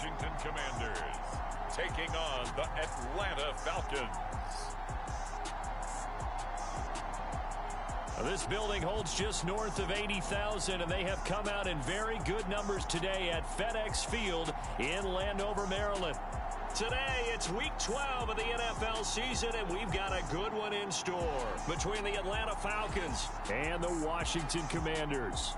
Washington Commanders taking on the Atlanta Falcons. This building holds just north of 80,000, and they have come out in very good numbers today at FedEx Field in Landover, Maryland. Today, it's Week 12 of the NFL season, and we've got a good one in store between the Atlanta Falcons and the Washington Commanders.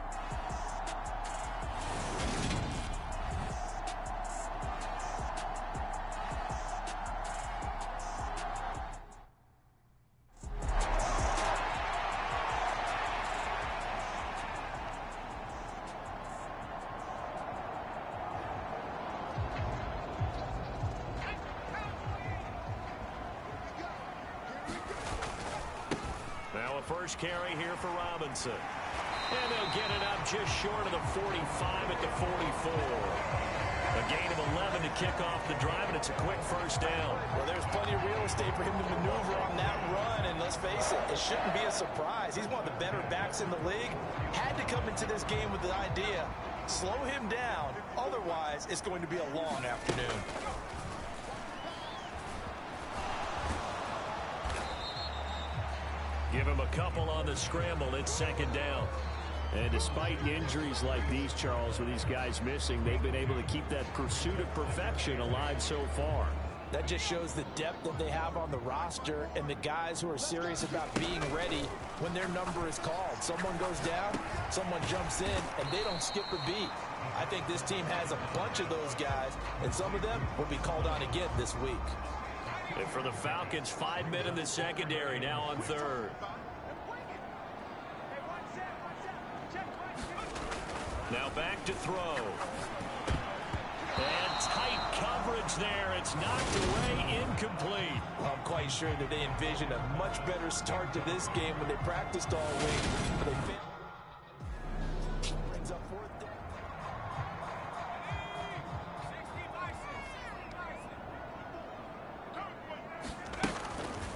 Now a first carry here for Robinson. And they'll get it up just short of the 45 at the 44. A gain of 11 to kick off the drive, and it's a quick first down. Well, there's plenty of real estate for him to maneuver on that run, and let's face it, it shouldn't be a surprise. He's one of the better backs in the league. Had to come into this game with the idea, slow him down, otherwise it's going to be a long afternoon. Give him a couple on the scramble. It's second down. And despite injuries like these, Charles, with these guys missing, they've been able to keep that pursuit of perfection alive so far. That just shows the depth that they have on the roster and the guys who are serious about being ready when their number is called. Someone goes down, someone jumps in, and they don't skip a beat. I think this team has a bunch of those guys, and some of them will be called on again this week. And for the Falcons, 5 men in the secondary, now on third. Now back to throw. And tight coverage there. It's knocked away, incomplete. Well, I'm quite sure that they envisioned a much better start to this game when they practiced all week. But they brings up fourth down.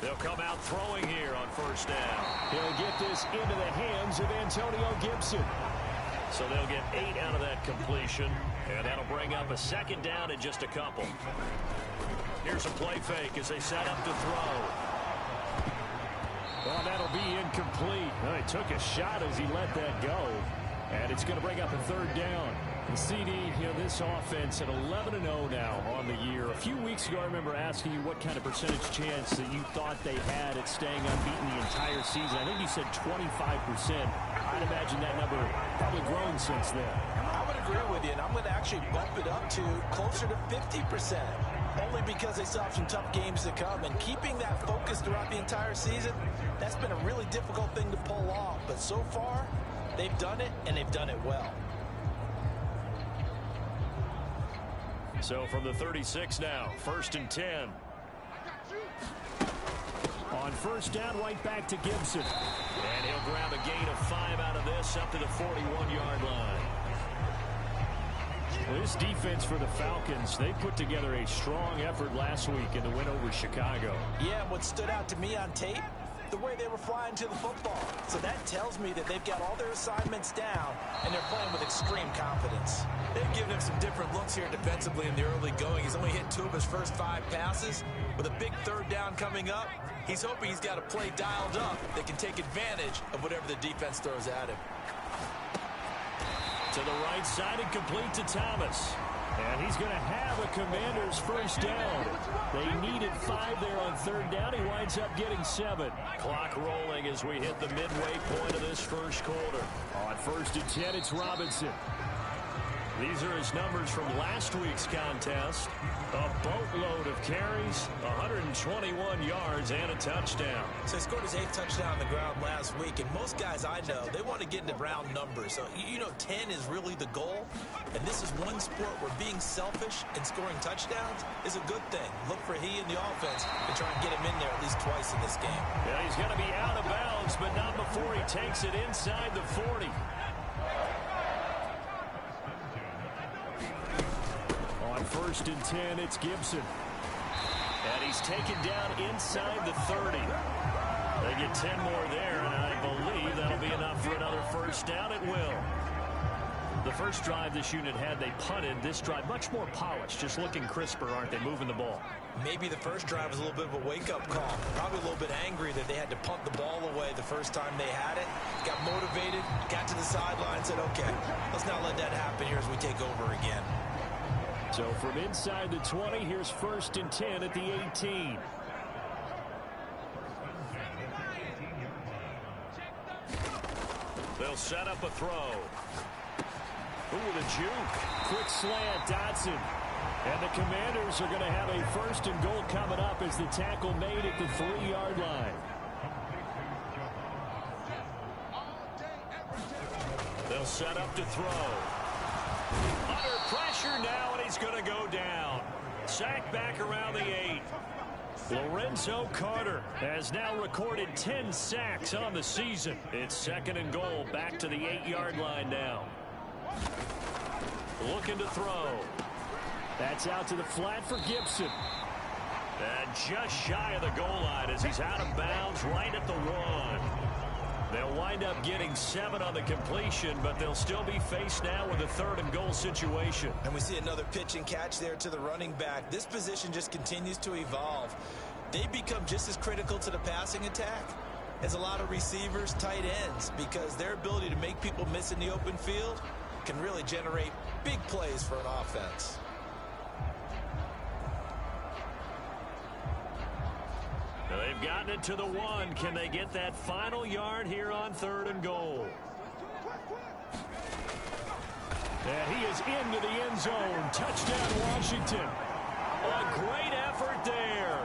They'll come out throwing here on first down. He'll get this into the hands of Antonio Gibson. So they'll get 8 out of that completion, and that'll bring up a second down in just a couple. Here's a play fake as they set up to throw. Well, that'll be incomplete. Well, he took a shot as he let that go, and it's going to bring up a third down. And CD, this offense at 11-0 now on the year. A few weeks ago, I remember asking you what kind of percentage chance that you thought they had at staying unbeaten the entire season. I think you said 25%. I'd imagine that number probably grown since then. I would agree with you, and I'm going to actually bump it up to closer to 50%, only because they still have some tough games to come. And keeping that focus throughout the entire season, that's been a really difficult thing to pull off. But so far, they've done it, and they've done it well. So from the 36 now, 1st and 10. On first down, right back to Gibson. And he'll grab a gain of 5 out of this up to the 41-yard line. Well, this defense for the Falcons, they put together a strong effort last week in the win over Chicago. Yeah, what stood out to me on tape, the way they were flying to the football. So that tells me that they've got all their assignments down, and they're playing with extreme confidence. They've given him some different looks here defensively in the early going. He's only hit 2 of his first 5 passes. With a big third down coming up, he's hoping he's got a play dialed up that can take advantage of whatever the defense throws at him. To the right side and complete to Thomas. And he's going to have a Commanders first down. They needed 5 there on third down. He winds up getting 7. Clock rolling as we hit the midway point of this first quarter. On 1st and 10, it's Robinson. These are his numbers from last week's contest. A boatload of carries, 121 yards, and a touchdown. So he scored his 8th touchdown on the ground last week, and most guys I know, they want to get into round numbers. So, 10 is really the goal, and this is one sport where being selfish and scoring touchdowns is a good thing. Look for he and the offense to try and get him in there at least twice in this game. Yeah, he's going to be out of bounds, but not before he takes it inside the 40. On 1st and 10, it's Gibson. And he's taken down inside the 30. They get 10 more there, and I believe that'll be enough for another first down. It will. The first drive this unit had, they punted. This drive, much more polished, just looking crisper, aren't they, moving the ball? Maybe the first drive was a little bit of a wake-up call. Probably a little bit angry that they had to punt the ball away the first time they had it. Got motivated, got to the sideline, said, okay, let's not let that happen here as we take over again. So from inside the 20, here's 1st and 10 at the 18. They'll set up a throw. Ooh, the juke. Quick slant, Dotson. And the Commanders are going to have a 1st and goal coming up as the tackle made at the 3-yard line. They'll set up to throw. Under pressure now, and he's going to go down. Sacked back around the 8. Lorenzo Carter has now recorded 10 sacks on the season. It's 2nd and goal, back to the 8-yard line now. Looking to throw. That's out to the flat for Gibson. And just shy of the goal line as he's out of bounds right at the 1. They'll wind up getting 7 on the completion, but they'll still be faced now with a 3rd and goal situation. And we see another pitch and catch there to the running back. This position just continues to evolve. They become just as critical to the passing attack as a lot of receivers, tight ends, because their ability to make people miss in the open field can really generate big plays for an offense. They've gotten it to the 1. Can they get that final yard here on 3rd and goal? And he is into the end zone. Touchdown, Washington. A great effort there.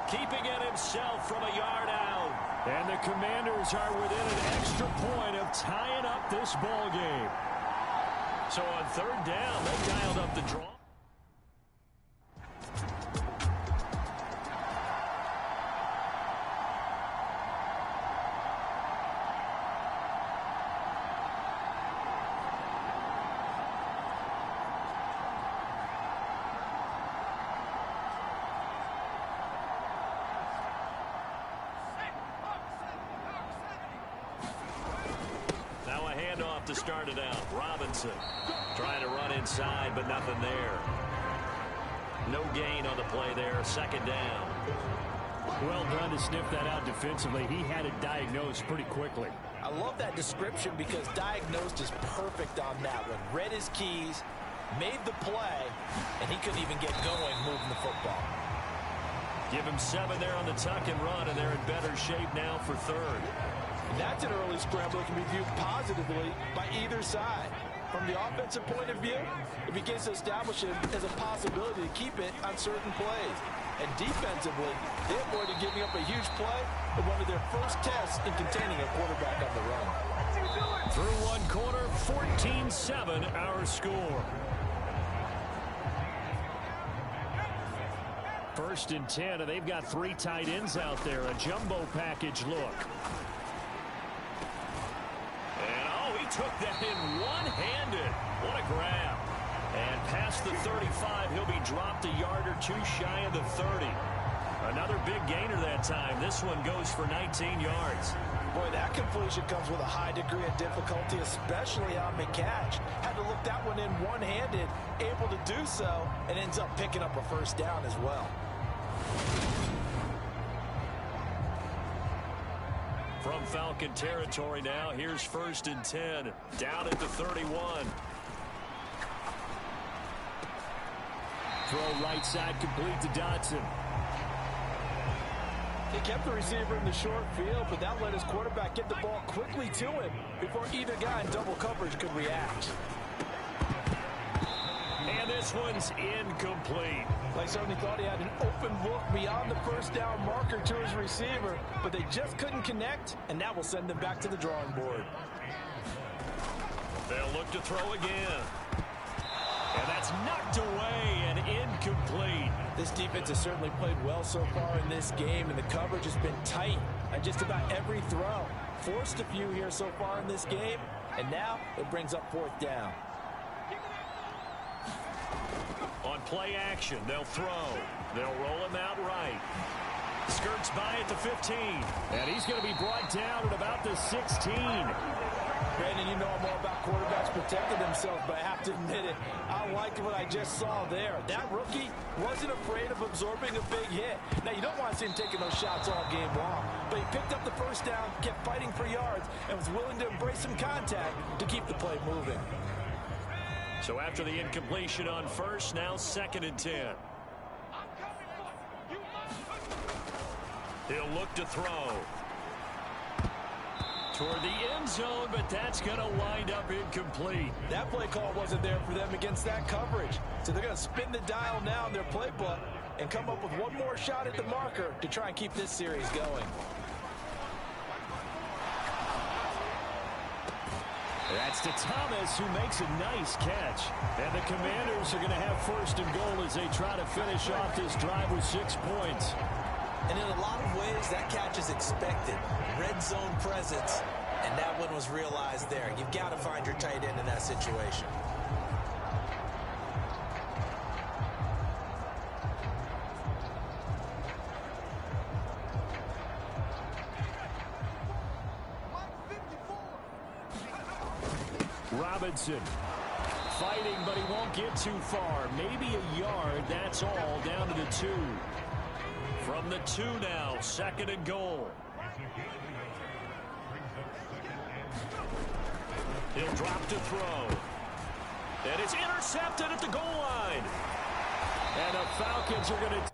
Keeping it himself from a yard out. And the Commanders are within an extra point of tying up this ball game. So on 3rd down, they dialed up the draw. To start it out. Robinson trying to run inside, but nothing there. No gain on the play there. 2nd down. Well done to sniff that out defensively. He had it diagnosed pretty quickly. I love that description because diagnosed is perfect on that one. Read his keys, made the play, and he couldn't even get going moving the football. Give him 7 there on the tuck and run, and they're in better shape now for 3rd. That's an early scramble that can be viewed positively by either side. From the offensive point of view, it begins to establish it as a possibility to keep it on certain plays. And defensively, they avoided giving up a huge play in one of their first tests in containing a quarterback on the run. Through 1 quarter, 14-7 our score. 1st and 10, and they've got 3 tight ends out there. A jumbo package look. Took that in one-handed. What a grab. And past the 35, he'll be dropped a yard or 2 shy of the 30. Another big gainer that time. This one goes for 19 yards. Boy, that completion comes with a high degree of difficulty, especially on the catch. Had to look that one in one-handed, able to do so, and ends up picking up a 1st down as well. From Falcon territory now, here's 1st and 10, down at the 31. Throw right side complete to Dotson. He kept the receiver in the short field, but that let his quarterback get the ball quickly to him before either guy in double coverage could react. And this one's incomplete. Like somebody thought he had an open look beyond the 1st down marker to his receiver, but they just couldn't connect, and that will send them back to the drawing board. They'll look to throw again. And that's knocked away and incomplete. This defense has certainly played well so far in this game, and the coverage has been tight on just about every throw. Forced a few here so far in this game, and now it brings up 4th down. On play action, they'll throw. They'll roll him out right. Skirts by at the 15. And he's going to be brought down at about the 16. Brandon, you know I'm all about quarterbacks protecting themselves, but I have to admit it, I liked what I just saw there. That rookie wasn't afraid of absorbing a big hit. Now, you don't want to see him taking those shots all game long, but he picked up the first down, kept fighting for yards, and was willing to embrace some contact to keep the play moving. So after the incompletion on first, now 2nd and 10. He'll look to throw toward the end zone, but that's going to wind up incomplete. That play call wasn't there for them against that coverage. So they're going to spin the dial now in their playbook and come up with one more shot at the marker to try and keep this series going. That's to Thomas, who makes a nice catch. And the Commanders are going to have 1st and goal as they try to finish off this drive with 6 points. And in a lot of ways, that catch is expected. Red zone presence, and that one was realized there. You've got to find your tight end in that situation. Robinson fighting, but he won't get too far. Maybe a yard, that's all, down to the 2. From the 2 now, 2nd and goal. He'll drop to throw. And it's intercepted at the goal line. And the Falcons are going to